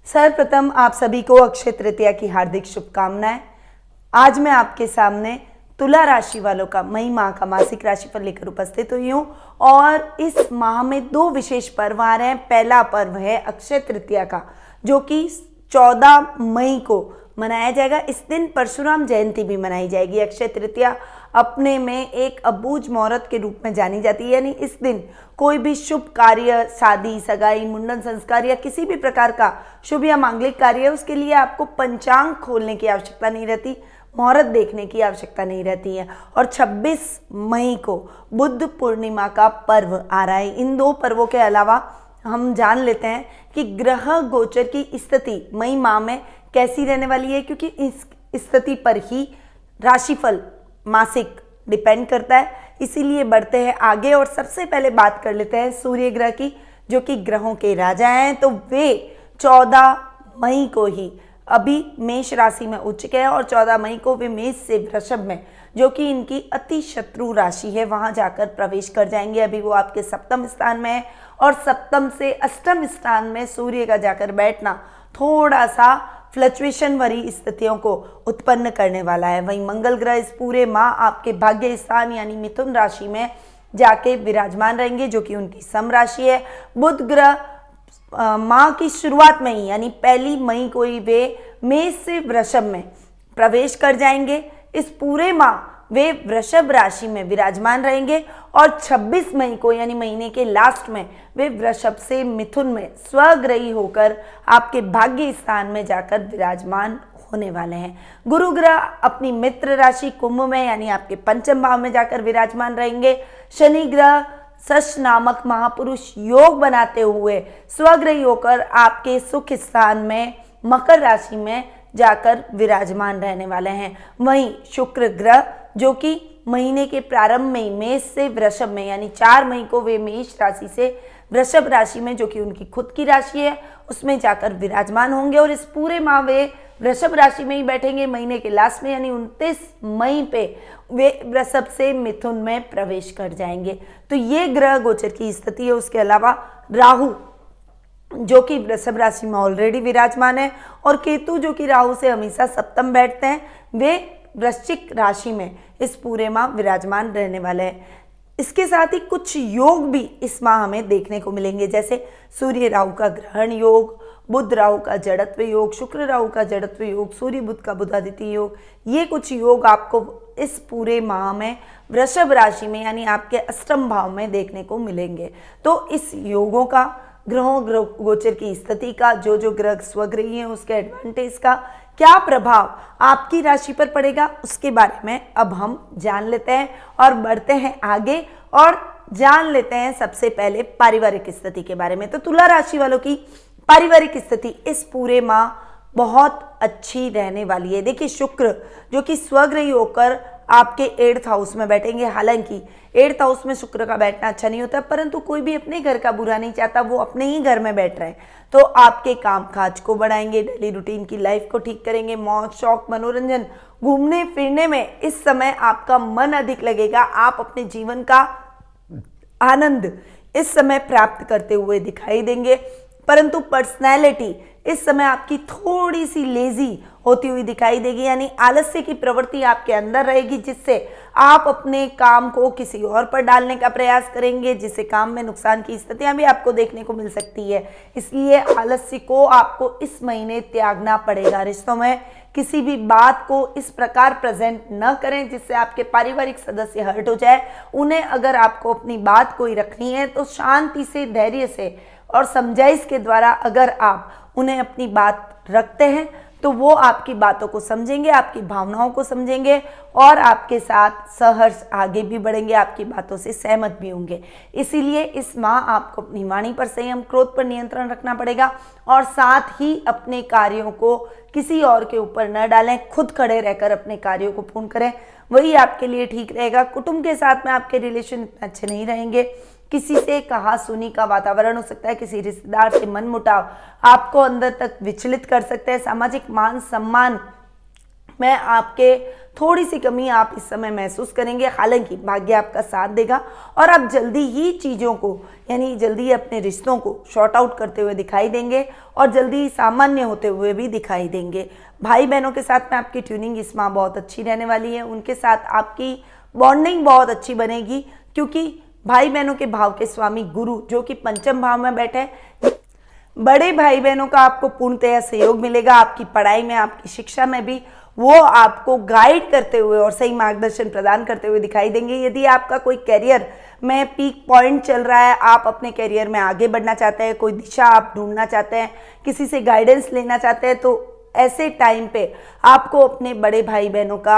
सर्वप्रथम आप सभी को अक्षय तृतीया की हार्दिक शुभकामनाएं। आज मैं आपके सामने तुला राशि वालों का मई माह का मासिक राशिफल लेकर उपस्थित हुई हूँ और इस माह में दो विशेष पर्व आ रहे हैं। पहला पर्व है अक्षय तृतीया का, जो कि 14 मई को मनाया जाएगा। इस दिन परशुराम जयंती भी मनाई जाएगी। अक्षय तृतीया अपने में एक अबूझ मुहूर्त के रूप में जानी जाती है, यानी इस दिन कोई भी शुभ कार्य, शादी, सगाई, मुंडन संस्कार या किसी भी प्रकार का शुभ या मांगलिक कार्य है, उसके लिए आपको पंचांग खोलने की आवश्यकता नहीं रहती, मुहूर्त देखने की आवश्यकता नहीं रहती है। और 26 मई को बुद्ध पूर्णिमा का पर्व आ रहा है। इन दो पर्वों के अलावा हम जान लेते हैं कि ग्रह गोचर की स्थिति मई माह में कैसी रहने वाली है, क्योंकि इस स्थिति पर ही राशिफल मासिक डिपेंड करता है। इसीलिए बढ़ते हैं आगे और सबसे पहले बात कर लेते हैं सूर्य ग्रह की, जो कि ग्रहों के राजा हैं। तो वे 14 मई को ही अभी मेष राशि में उच्च गए और 14 मई को वे मेष से वृषभ में, जो कि इनकी अति शत्रु राशि है, वहां जाकर प्रवेश कर जाएंगे। अभी वो आपके सप्तम स्थान में है और सप्तम से अष्टम स्थान में सूर्य का जाकर बैठना थोड़ा सा फ्लक्चुएशन भरी स्थितियों को उत्पन्न करने वाला है। वहीं मंगल ग्रह इस पूरे माह आपके भाग्य स्थान यानी मिथुन राशि में जाके विराजमान रहेंगे, जो कि उनकी सम राशि है। बुध ग्रह माह की शुरुआत में ही यानी 1 मई को ही वे मेष से वृषभ में प्रवेश कर जाएंगे। इस पूरे माह वे वृषभ राशि में विराजमान रहेंगे और 26 मई को यानी महीने के लास्ट में वे वृषभ से मिथुन में स्वग्रही होकर आपके भाग्य स्थान में जाकर विराजमान होने वाले हैं। गुरु ग्रह अपनी मित्र राशि कुंभ में यानी आपके पंचम भाव में जाकर विराजमान रहेंगे। शनि ग्रह सश नामक महापुरुष योग बनाते हुए स्वग्रही होकर आपके सुख स्थान में मकर राशि में जाकर विराजमान रहने वाले हैं। वहीं शुक्र ग्रह, जो कि महीने के प्रारंभ में मेष से वृषभ में यानी 4 मई को वे मेष राशि से वृषभ राशि में, जो कि उनकी खुद की राशि है, उसमें जाकर विराजमान होंगे और इस पूरे माह वे वृषभ राशि में ही बैठेंगे। महीने के लास्ट में यानी 29 मई पे वे वृषभ से मिथुन में प्रवेश कर जाएंगे। तो ये ग्रह गोचर की स्थिति है। उसके अलावा राहु, जो कि वृषभ राशि में ऑलरेडी विराजमान है, और केतु, जो कि राहु से हमेशा सप्तम बैठते हैं, वे वृश्चिक राशि में इस पूरे माह विराजमान रहने वाले हैं। इसके साथ ही कुछ योग भी इस माह हमें देखने को मिलेंगे, जैसे सूर्य राहु का ग्रहण योग, बुध राहु का जड़त्व योग, शुक्र राहु का जड़त्व योग, सूर्य बुध का बुधादित्य योग। ये कुछ योग आपको इस पूरे माह में वृषभ राशि में यानी आपके अष्टम भाव में देखने को मिलेंगे। तो इस योगों का, ग्रहों गोचर की स्थिति का, जो ग्रह स्वग्रही हैं उसके एडवांटेज का क्या प्रभाव आपकी राशि पर पड़ेगा, उसके बारे में अब हम जान लेते हैं और बढ़ते हैं आगे और जान लेते हैं सबसे पहले पारिवारिक स्थिति के बारे में। तो तुला राशि वालों की पारिवारिक स्थिति इस पूरे माह बहुत अच्छी रहने वाली है। देखिए, शुक्र, जो कि स्वग्रही होकर आपके 8th हाउस में बैठेंगे। हालांकि 8th हाउस में शुक्र का बैठना अच्छा नहीं होता, परंतु कोई भी अपने घर का बुरा नहीं चाहता, वो अपने ही घर में बैठ रहे हैं। तो आपके कामकाज को बढ़ाएंगे, डेली रूटीन की लाइफ को ठीक करेंगे, मौज शौक मनोरंजन, घूमने फिरने में इस समय आपका मन अधिक लगेगा। आप अपने जीवन का आनंद इस समय प्राप्त करते हुए दिखाई देंगे, परंतु पर्सनैलिटी इस समय आपकी थोड़ी सी लेजी होती हुई दिखाई देगी, यानी आलस्य की प्रवृत्ति आपके अंदर रहेगी, जिससे आप अपने काम को किसी और पर डालने का प्रयास करेंगे, जिससे काम में नुकसान की स्थितियां भी आपको देखने को मिल सकती है। इसलिए आलस्य को आपको इस महीने त्यागना पड़ेगा। रिश्तों में किसी भी बात को इस प्रकार प्रेजेंट न करें जिससे आपके पारिवारिक सदस्य हर्ट हो जाए। उन्हें अगर आपको अपनी बात कोई रखनी है तो शांति से, धैर्य से और समझाइश के द्वारा अगर आप उन्हें अपनी बात रखते हैं तो वो आपकी बातों को समझेंगे, आपकी भावनाओं को समझेंगे और आपके साथ सहर्ष आगे भी बढ़ेंगे, आपकी बातों से सहमत भी होंगे। इसीलिए इस माह आपको अपनी वाणी पर संयम, क्रोध पर नियंत्रण रखना पड़ेगा और साथ ही अपने कार्यों को किसी और के ऊपर न डालें, खुद खड़े रहकर अपने कार्यों को पूर्ण करें, वही आपके लिए ठीक रहेगा। कुटुंब के साथ में आपके रिलेशन इतने अच्छे नहीं रहेंगे, किसी से कहा सुनी का वातावरण हो सकता है, किसी रिश्तेदार से मनमुटाव आपको अंदर तक विचलित कर सकते हैं। सामाजिक मान सम्मान में आपके थोड़ी सी कमी आप इस समय महसूस करेंगे। हालांकि भाग्य आपका साथ देगा और आप जल्दी ही चीज़ों को यानी जल्दी ही अपने रिश्तों को शॉर्ट आउट करते हुए दिखाई देंगे और जल्दी ही सामान्य होते हुए भी दिखाई देंगे। भाई बहनों के साथ में आपकी ट्यूनिंग इस माह बहुत अच्छी रहने वाली है। उनके साथ आपकी बॉन्डिंग बहुत अच्छी बनेगी क्योंकि भाई बहनों के भाव के स्वामी गुरु जो कि पंचम भाव में बैठे हैं, बड़े भाई बहनों का आपको पूर्णतः सहयोग मिलेगा। आपकी पढ़ाई में, आपकी शिक्षा में भी वो आपको गाइड करते हुए और सही मार्गदर्शन प्रदान करते हुए दिखाई देंगे। यदि आपका कोई करियर में पीक पॉइंट चल रहा है, आप अपने करियर में आगे बढ़ना चाहते हैं, कोई दिशा आप ढूंढना चाहते हैं, किसी से गाइडेंस लेना चाहते हैं, तो ऐसे टाइम पे आपको अपने बड़े भाई बहनों का,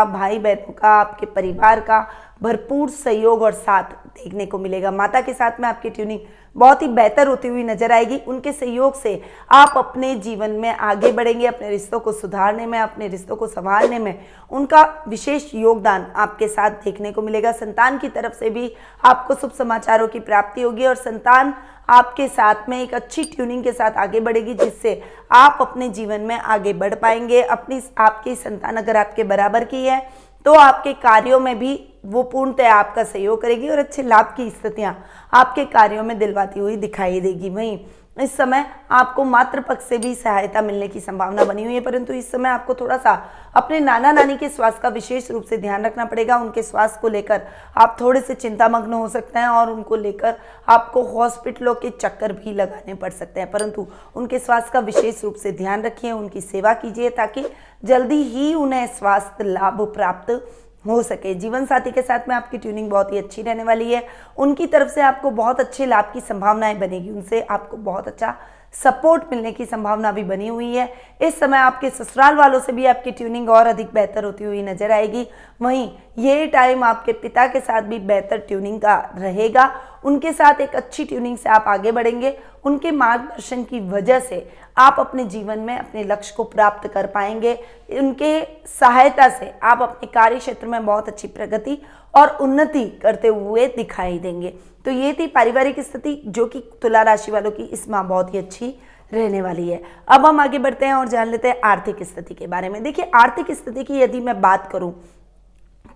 आपके परिवार का भरपूर सहयोग और साथ देखने को मिलेगा। माता के साथ में आपकी ट्यूनिंग बहुत ही बेहतर होती हुई नजर आएगी। उनके सहयोग से आप अपने जीवन में आगे बढ़ेंगे, अपने रिश्तों को सुधारने में, अपने रिश्तों को संभालने में उनका विशेष योगदान आपके साथ देखने को मिलेगा। संतान की तरफ से भी आपको शुभ समाचारों की प्राप्ति होगी और संतान आपके साथ में एक अच्छी ट्यूनिंग के साथ आगे बढ़ेगी, जिससे आप अपने जीवन में आगे बढ़ पाएंगे। आपकी संतान अगर आपके बराबर की है तो आपके कार्यों में भी वो पूर्णतः आपका सहयोग करेगी और अच्छे लाभ की स्थितियां आपके कार्यों में दिलवाती हुई दिखाई देगी। वहीं इस समय आपको मातृ पक्ष से भी सहायता मिलने की संभावना बनी हुई है, परंतु इस समय आपको थोड़ा सा अपने नाना नानी के स्वास्थ्य का विशेष रूप से ध्यान रखना पड़ेगा। उनके स्वास्थ्य को लेकर आप थोड़े से चिंतामग्न हो सकते हैं और उनको लेकर आपको हॉस्पिटलों के चक्कर भी लगाने पड़ सकते हैं, परंतु उनके स्वास्थ्य का विशेष रूप से ध्यान रखिए, उनकी सेवा कीजिए ताकि जल्दी ही उन्हें स्वास्थ्य लाभ प्राप्त हो सके। जीवन साथी के साथ में आपकी ट्यूनिंग बहुत ही अच्छी रहने वाली है। उनकी तरफ से आपको बहुत अच्छे लाभ की संभावनाएं बनेगी, उनसे आपको बहुत अच्छा सपोर्ट मिलने की संभावना भी बनी हुई है। इस समय आपके ससुराल वालों से भी आपकी ट्यूनिंग और अधिक बेहतर होती हुई नजर आएगी। वहीं ये टाइम आपके पिता के साथ भी बेहतर ट्यूनिंग का रहेगा। उनके साथ एक अच्छी ट्यूनिंग से आप आगे बढ़ेंगे। उनके मार्गदर्शन की वजह से आप अपने जीवन में अपने लक्ष्य को प्राप्त कर पाएंगे। उनके सहायता से आप अपने कार्य क्षेत्र में बहुत अच्छी प्रगति और उन्नति करते हुए दिखाई देंगे। तो ये थी पारिवारिक स्थिति जो कि तुला राशि वालों की इस माह बहुत ही अच्छी रहने वाली है। अब हम आगे बढ़ते हैं और जान लेते हैं आर्थिक स्थिति के बारे में। देखिए, आर्थिक स्थिति की यदि मैं बात करूं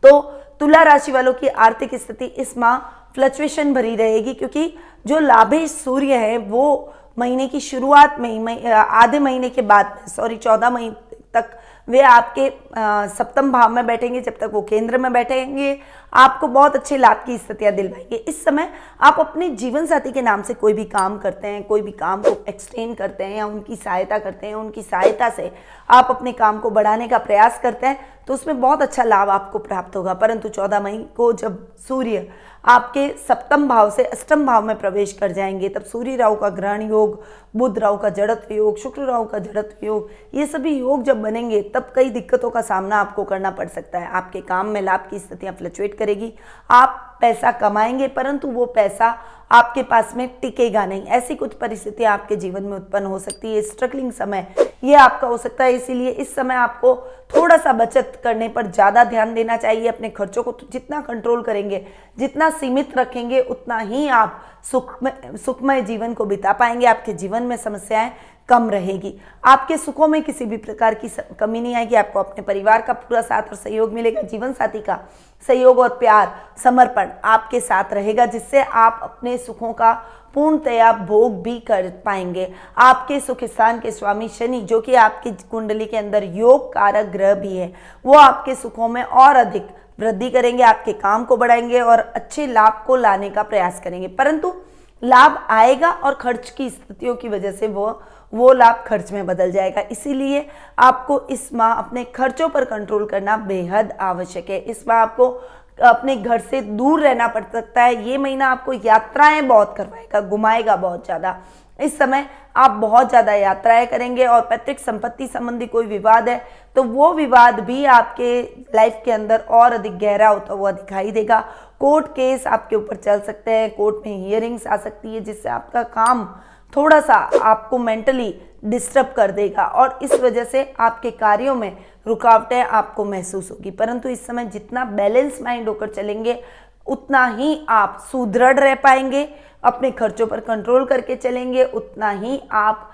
तो तुला राशि वालों की आर्थिक स्थिति इस माह फ्लक्चुएशन भरी रहेगी, क्योंकि जो लाभेश सूर्य है वो महीने की शुरुआत में आधे महीने के बाद 14 मई तक वे आपके सप्तम भाव में बैठेंगे। जब तक वो केंद्र में बैठेंगे आपको बहुत अच्छे लाभ की स्थितियां दिलवाएंगे। इस समय आप अपने जीवन साथी के नाम से कोई भी काम करते हैं, कोई भी काम को एक्सटेंड करते हैं या उनकी सहायता करते हैं, उनकी सहायता से आप अपने काम को बढ़ाने का प्रयास करते हैं, तो उसमें बहुत अच्छा लाभ आपको प्राप्त होगा। परंतु 14 मई को जब सूर्य आपके सप्तम भाव से अष्टम भाव में प्रवेश कर जाएंगे, तब सूर्य राहु का ग्रहण योग, बुध राहु का जड़त्व योग, शुक्र राहु का जड़त्व योग, ये सभी योग जब बनेंगे तब कई दिक्कतों का सामना आपको करना पड़ सकता है। आपके काम में लाभ की स्थितियां फ्लक्चुएट करेगी। आप पैसा कमाएंगे परंतु वो पैसा आपके पास में टिकेगा नहीं। ऐसी कुछ परिस्थितियां आपके जीवन में उत्पन्न हो सकती है। स्ट्रगलिंग समय ये आपका हो सकता है, इसीलिए इस समय आपको थोड़ा सा बचत करने पर ज़्यादा ध्यान देना चाहिए। अपने खर्चों को जितना कंट्रोल करेंगे, जितना सीमित रखेंगे, उतना ही आप सुखमय जीवन को बिता पाएंगे। आपके जीवन में समस्याएं कम रहेगी। आपके सुखों में किसी भी प्रकार की कमी नहीं आएगी। आपको अपने परिवार का पूरा साथ और सहयोग मिलेगा। जीवन साथी का सहयोग और प्यार, समर्पण आपके साथ रहेगा, जिससे आप अपने सुखों का पूर्णतया भोग भी कर पाएंगे। आपके सुख स्थान के स्वामी शनि, जो कि आपकी कुंडली के अंदर योग कारक ग्रह भी है, वो आपके सुखों में और अधिक वृद्धि करेंगे, आपके काम को बढ़ाएंगे और अच्छे लाभ को लाने का प्रयास करेंगे। परंतु लाभ आएगा और खर्च की स्थितियों की वजह से वो लाभ खर्च में बदल जाएगा। इसीलिए आपको इस माह अपने खर्चों पर कंट्रोल करना बेहद आवश्यक है। इस माह आपको अपने घर से दूर रहना पड़ सकता है। ये महीना आपको यात्राएं बहुत करवाएगा, घुमाएगा बहुत ज़्यादा। इस समय आप बहुत ज़्यादा यात्राएं करेंगे और पैतृक संपत्ति संबंधी कोई विवाद है तो वो विवाद भी आपके लाइफ के अंदर और अधिक गहरा होता हुआ दिखाई देगा। कोर्ट केस आपके ऊपर चल सकते हैं, कोर्ट में हियरिंग्स आ सकती है, जिससे आपका काम थोड़ा सा आपको मेंटली डिस्टर्ब कर देगा और इस वजह से आपके कार्यों में रुकावटें आपको महसूस होगी। परंतु इस समय जितना बैलेंस माइंड होकर चलेंगे उतना ही आप सुदृढ़ रह पाएंगे। अपने खर्चों पर कंट्रोल करके चलेंगे उतना ही आप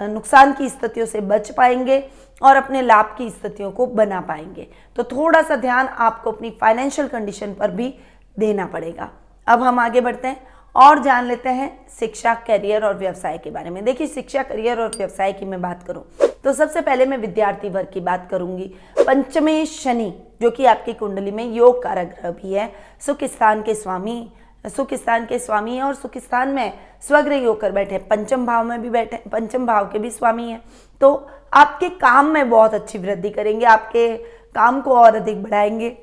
नुकसान की स्थितियों से बच पाएंगे और अपने लाभ की स्थितियों को बना पाएंगे। तो थोड़ा सा ध्यान आपको अपनी फाइनेंशियल कंडीशन पर भी देना पड़ेगा। अब हम आगे बढ़ते हैं और जान लेते हैं शिक्षा, करियर और व्यवसाय के बारे में। देखिए, शिक्षा, करियर और व्यवसाय की मैं बात करूं तो सबसे पहले मैं विद्यार्थी वर्ग की बात करूंगी। पंचमे शनि जो कि आपकी कुंडली में योग कारक ग्रह भी है, सुख स्थान के स्वामी है और सुख स्थान में स्वग्रह होकर बैठे, पंचम भाव में भी बैठे, पंचम भाव के भी स्वामी है। तो आपके काम में बहुत अच्छी वृद्धि करेंगे, आपके काम को और अधिक बढ़ाएंगे।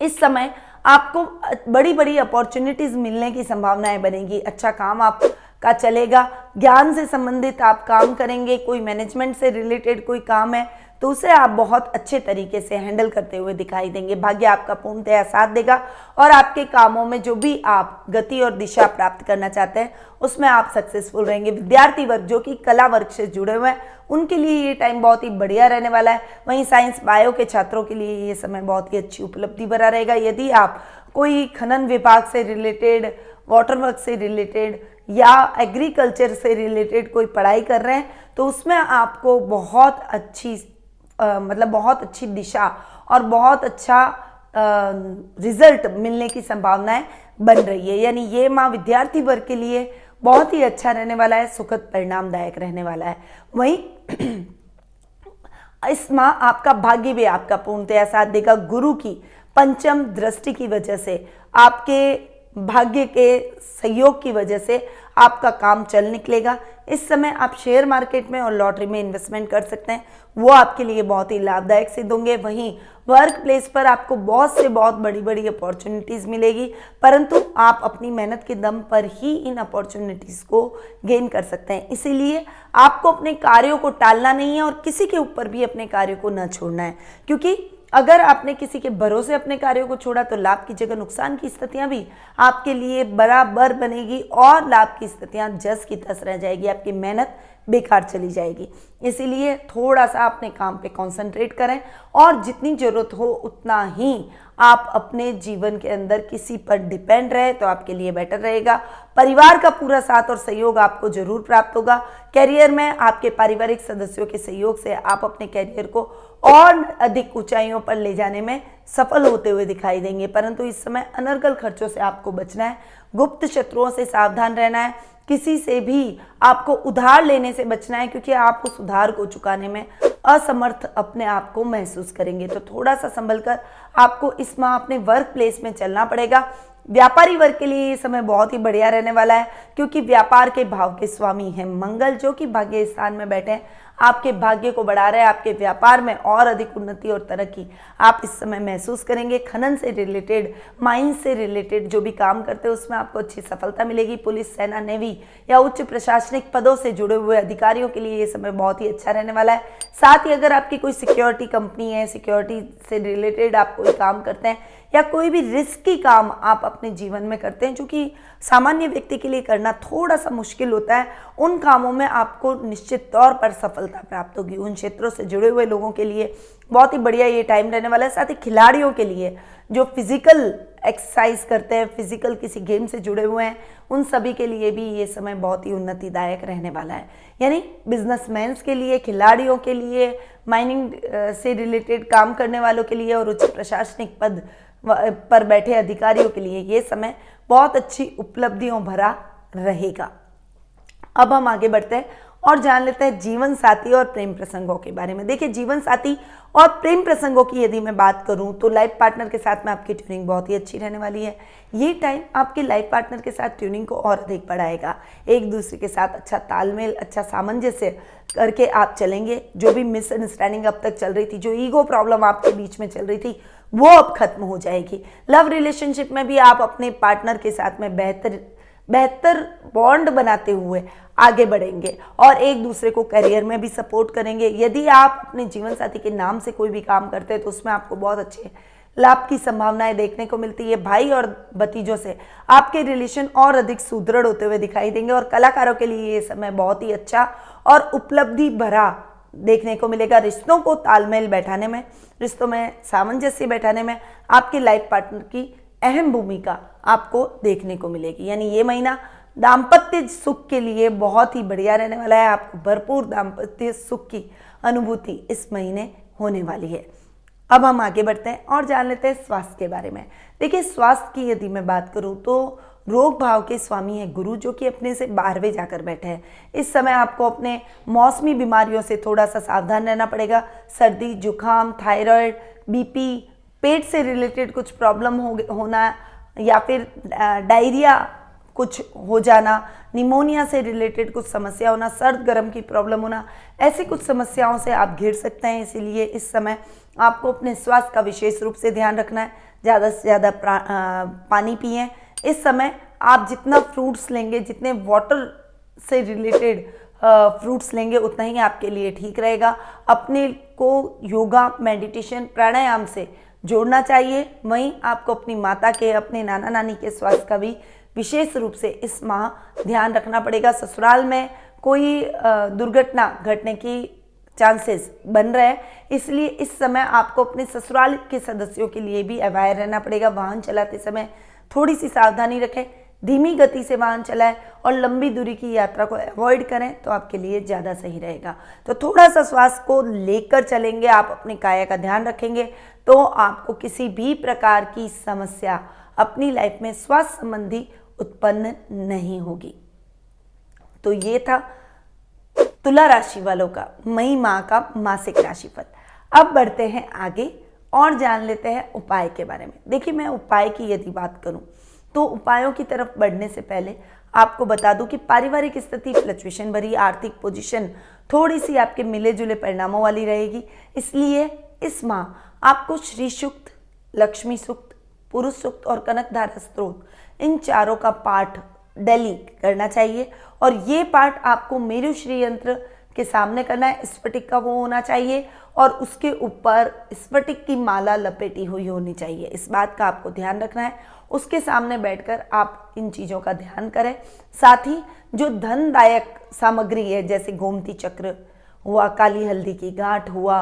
इस समय आपको बड़ी बड़ी अपॉर्चुनिटीज मिलने की संभावनाएं बनेगी। अच्छा काम आपका चलेगा, ज्ञान से संबंधित आप काम करेंगे, कोई मैनेजमेंट से रिलेटेड कोई काम है तो उसे आप बहुत अच्छे तरीके से हैंडल करते हुए दिखाई देंगे। भाग्य आपका पूर्णतया साथ देगा और आपके कामों में जो भी आप गति और दिशा प्राप्त करना चाहते हैं उसमें आप सक्सेसफुल रहेंगे। विद्यार्थी वर्ग जो कि कला वर्ग से जुड़े हुए हैं उनके लिए ये टाइम बहुत ही बढ़िया रहने वाला है। वहीं साइंस बायो के छात्रों के लिए ये समय बहुत ही अच्छी उपलब्धि भरा रहेगा। यदि आप कोई खनन विभाग से रिलेटेड, वाटर वर्क से रिलेटेड या एग्रीकल्चर से रिलेटेड कोई पढ़ाई कर रहे हैं तो उसमें आपको बहुत अच्छी बहुत अच्छी दिशा और बहुत अच्छा रिजल्ट मिलने की संभावनाएं बन रही है। यानी ये माह विद्यार्थी वर्ग के लिए बहुत ही अच्छा रहने वाला है, सुखद परिणामदायक रहने वाला है। वहीं इस माह आपका भाग्य भी आपका पूर्णतया साथ देगा। गुरु की पंचम दृष्टि की वजह से, आपके भाग्य के सहयोग की वजह से आपका काम चल निकलेगा। इस समय आप शेयर मार्केट में और लॉटरी में इन्वेस्टमेंट कर सकते हैं, वो आपके लिए बहुत ही लाभदायक सिद्ध होंगे। वहीं वर्क प्लेस पर आपको बहुत बड़ी बड़ी अपॉर्चुनिटीज़ मिलेगी, परंतु आप अपनी मेहनत के दम पर ही इन अपॉर्चुनिटीज़ को गेन कर सकते हैं। इसीलिए आपको अपने कार्यों को टालना नहीं है और किसी के ऊपर भी अपने कार्यों को न छोड़ना है, क्योंकि अगर आपने किसी के भरोसे अपने कार्यों को छोड़ा तो लाभ की जगह नुकसान की स्थितियां भी आपके लिए बराबर बनेगी और लाभ की स्थितियां जस की तस रह जाएगी, आपकी मेहनत बेकार चली जाएगी। इसीलिए थोड़ा सा अपने काम पे कंसंट्रेट करें और जितनी ज़रूरत हो उतना ही आप अपने जीवन के अंदर किसी पर डिपेंड रहे तो आपके लिए बेटर रहेगा। परिवार का पूरा साथ और सहयोग आपको जरूर प्राप्त होगा। कैरियर में आपके पारिवारिक सदस्यों के सहयोग से आप अपने कैरियर को और अधिक ऊंचाइयों पर ले जाने में सफल होते हुए दिखाई देंगे, परंतु इस समय अनर्गल खर्चों से आपको बचना है, गुप्त शत्रुओं से सावधान रहना है, किसी से भी आपको उधार लेने से बचना है, क्योंकि आप उस उधार को चुकाने में असमर्थ अपने आप को महसूस करेंगे। तो थोड़ा सा संभल कर आपको इस माह अपने वर्क प्लेस में चलना पड़ेगा। व्यापारी वर्ग के लिए ये समय बहुत ही बढ़िया रहने वाला है, क्योंकि व्यापार के भाव के स्वामी हैं मंगल जो कि भाग्य स्थान में बैठे हैं, आपके भाग्य को बढ़ा रहे हैं। आपके व्यापार में और अधिक उन्नति और तरक्की आप इस समय महसूस करेंगे। खनन से रिलेटेड, माइन से रिलेटेड जो भी काम करते हैं उसमें आपको अच्छी सफलता मिलेगी। पुलिस, सेना, नेवी या उच्च प्रशासनिक पदों से जुड़े हुए अधिकारियों के लिए ये समय बहुत ही अच्छा रहने वाला है। साथ ही अगर आपकी कोई सिक्योरिटी कंपनी है, सिक्योरिटी से रिलेटेड आप कोई काम करते हैं या कोई भी रिस्की काम आप अपने जीवन में करते हैं जो कि सामान्य व्यक्ति के लिए करना थोड़ा सा मुश्किल होता है, उन कामों में आपको निश्चित तौर पर सफलता प्राप्त होगी। उन क्षेत्रों से जुड़े हुए लोगों के लिए बहुत ही बढ़िया ये टाइम रहने वाला है। साथ ही खिलाड़ियों के लिए जो फिजिकल एक्सरसाइज करते हैं, फिजिकल किसी गेम से जुड़े हुए हैं, उन सभी के लिए भी ये समय बहुत ही उन्नतिदायक रहने वाला है। यानी बिजनेसमैन्स के लिए, खिलाड़ियों के लिए, माइनिंग से रिलेटेड काम करने वालों के लिए और उच्च प्रशासनिक पद पर बैठे अधिकारियों के लिए ये समय बहुत अच्छी उपलब्धियों भरा रहेगा। अब हम आगे बढ़ते हैं और जान लेते हैं जीवन साथी और प्रेम प्रसंगों के बारे में। देखिए, जीवन साथी और प्रेम प्रसंगों की यदि मैं बात करूं तो लाइफ पार्टनर के साथ में आपकी ट्यूनिंग बहुत ही अच्छी रहने वाली है। ये टाइम आपके लाइफ पार्टनर के साथ ट्यूनिंग को और अधिक बढ़ाएगा। एक दूसरे के साथ अच्छा तालमेल, अच्छा सामंजस्य करके आप चलेंगे। जो भी मिसअंडरस्टैंडिंग अब तक चल रही थी, जो ईगो प्रॉब्लम आपके बीच में चल रही थी, वो अब खत्म हो जाएगी। लव रिलेशनशिप में भी आप अपने पार्टनर के साथ में बेहतर बॉन्ड बनाते हुए आगे बढ़ेंगे और एक दूसरे को करियर में भी सपोर्ट करेंगे। यदि आप अपने जीवन साथी के नाम से कोई भी काम करते हैं तो उसमें आपको बहुत अच्छे लाभ की संभावनाएं देखने को मिलती है। भाई और भतीजों से आपके रिलेशन और अधिक सुदृढ़ होते हुए दिखाई देंगे और कलाकारों के लिए ये समय बहुत ही अच्छा और उपलब्धि भरा देखने को मिलेगा। रिश्तों को तालमेल बैठाने में, रिश्तों में सामंजस्य बैठाने में आपके लाइफ पार्टनर की अहम भूमिका आपको देखने को मिलेगी। यानी ये महीना दाम्पत्य सुख के लिए बहुत ही बढ़िया रहने वाला है। आपको भरपूर दाम्पत्य सुख की अनुभूति इस महीने होने वाली है। अब हम आगे बढ़ते हैं और जान लेते हैं स्वास्थ्य के बारे में। देखिए, स्वास्थ्य की यदि मैं बात करूं तो रोग भाव के स्वामी है गुरु, जो कि अपने से 12वें जाकर बैठे हैं। इस समय आपको अपने मौसमी बीमारियों से थोड़ा सा सावधान रहना पड़ेगा। सर्दी, जुकाम, थायराइड, बीपी, पेट से रिलेटेड कुछ प्रॉब्लम होना या फिर डायरिया कुछ हो जाना, निमोनिया से रिलेटेड कुछ समस्या होना, सर्द गर्म की प्रॉब्लम होना, ऐसी कुछ समस्याओं से आप घिर सकते हैं। इसीलिए इस समय आपको अपने स्वास्थ्य का विशेष रूप से ध्यान रखना है। ज़्यादा से ज़्यादा पानी पिएं। इस समय आप जितना फ्रूट्स लेंगे, जितने वाटर से रिलेटेड फ्रूट्स लेंगे, उतना ही आपके लिए ठीक रहेगा। अपने को योगा, मेडिटेशन, प्राणायाम से जोड़ना चाहिए। वहीं आपको अपनी माता के, अपने नाना नानी के स्वास्थ्य का भी विशेष रूप से इस माह ध्यान रखना पड़ेगा। ससुराल में कोई दुर्घटना घटने की चांसेस बन रहे हैं, इसलिए इस समय आपको अपने ससुराल के सदस्यों के लिए भी अवेयर रहना पड़ेगा। वाहन चलाते समय थोड़ी सी सावधानी रखें, धीमी गति से वाहन चलाएं और लंबी दूरी की यात्रा को अवॉइड करें तो आपके लिए ज़्यादा सही रहेगा। तो थोड़ा सा स्वास्थ्य को लेकर चलेंगे, आप अपने काया का ध्यान रखेंगे तो आपको किसी भी प्रकार की समस्या अपनी लाइफ में स्वास्थ्य संबंधी उत्पन्न नहीं होगी। तो ये था तुला राशि वालों का मई माह का मासिक राशिफल। अब बढ़ते हैं आगे और जान लेते हैं उपाय के बारे में। देखिए, मैं उपाय की यदि बात करूं तो उपायों की तरफ बढ़ने से पहले आपको बता दूं कि पारिवारिक स्थिति फ्लक्चुएशन भरी, आर्थिक पोजीशन थोड़ी सी आपके मिले जुले परिणामों वाली रहेगी। इसलिए इस माह आपको श्री सूक्त, लक्ष्मी सूक्त, पुरुष सूक्त और कनकधारा स्त्रोत, इन चारों का पाठ डेली करना चाहिए। और ये पाठ आपको मेरुश्री यंत्र के सामने करना है। स्फटिक का वो होना चाहिए और उसके ऊपर स्फटिक की माला लपेटी हुई होनी चाहिए। इस बात का आपको ध्यान रखना है। उसके सामने बैठकर आप इन चीज़ों का ध्यान करें। साथ ही जो धनदायक सामग्री है, जैसे गोमती चक्र हुआ, काली हल्दी की गांठ हुआ,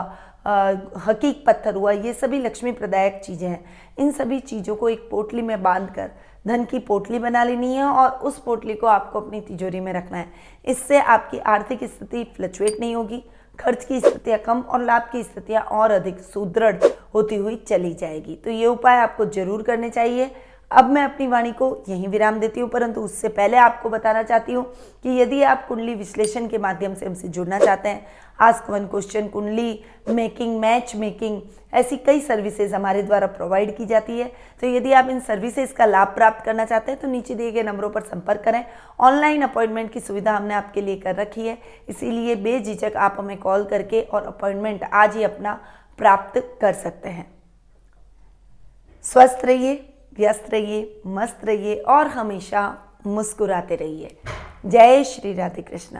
हकीक पत्थर हुआ, ये सभी लक्ष्मी प्रदायक चीज़ें हैं। इन सभी चीज़ों को एक पोटली में बांधकर धन की पोटली बना लेनी है और उस पोटली को आपको अपनी तिजोरी में रखना है। इससे आपकी आर्थिक स्थिति फ्लक्चुएट नहीं होगी, खर्च की स्थितियाँ कम और लाभ की स्थितियाँ और अधिक सुदृढ़ होती हुई चली जाएगी। तो ये उपाय आपको जरूर करने चाहिए। अब मैं अपनी वाणी को यहीं विराम देती हूँ, परंतु उससे पहले आपको बताना चाहती हूँ कि यदि आप कुंडली विश्लेषण के माध्यम से हमसे जुड़ना चाहते हैं, आस्क वन क्वेश्चन, कुंडली मेकिंग, मैच मेकिंग, ऐसी कई सर्विसेज हमारे द्वारा प्रोवाइड की जाती है। तो यदि आप इन सर्विसेज का लाभ प्राप्त करना चाहते हैं तो नीचे दिए गए नंबरों पर संपर्क करें। ऑनलाइन अपॉइंटमेंट की सुविधा हमने आपके लिए कर रखी है, इसीलिए बेझिझक आप हमें कॉल करके और अपॉइंटमेंट आज ही अपना प्राप्त कर सकते हैं। स्वस्थ रहिए, व्यस्त रहिए, मस्त रहिए और हमेशा मुस्कुराते रहिए। जय श्री राधे कृष्ण।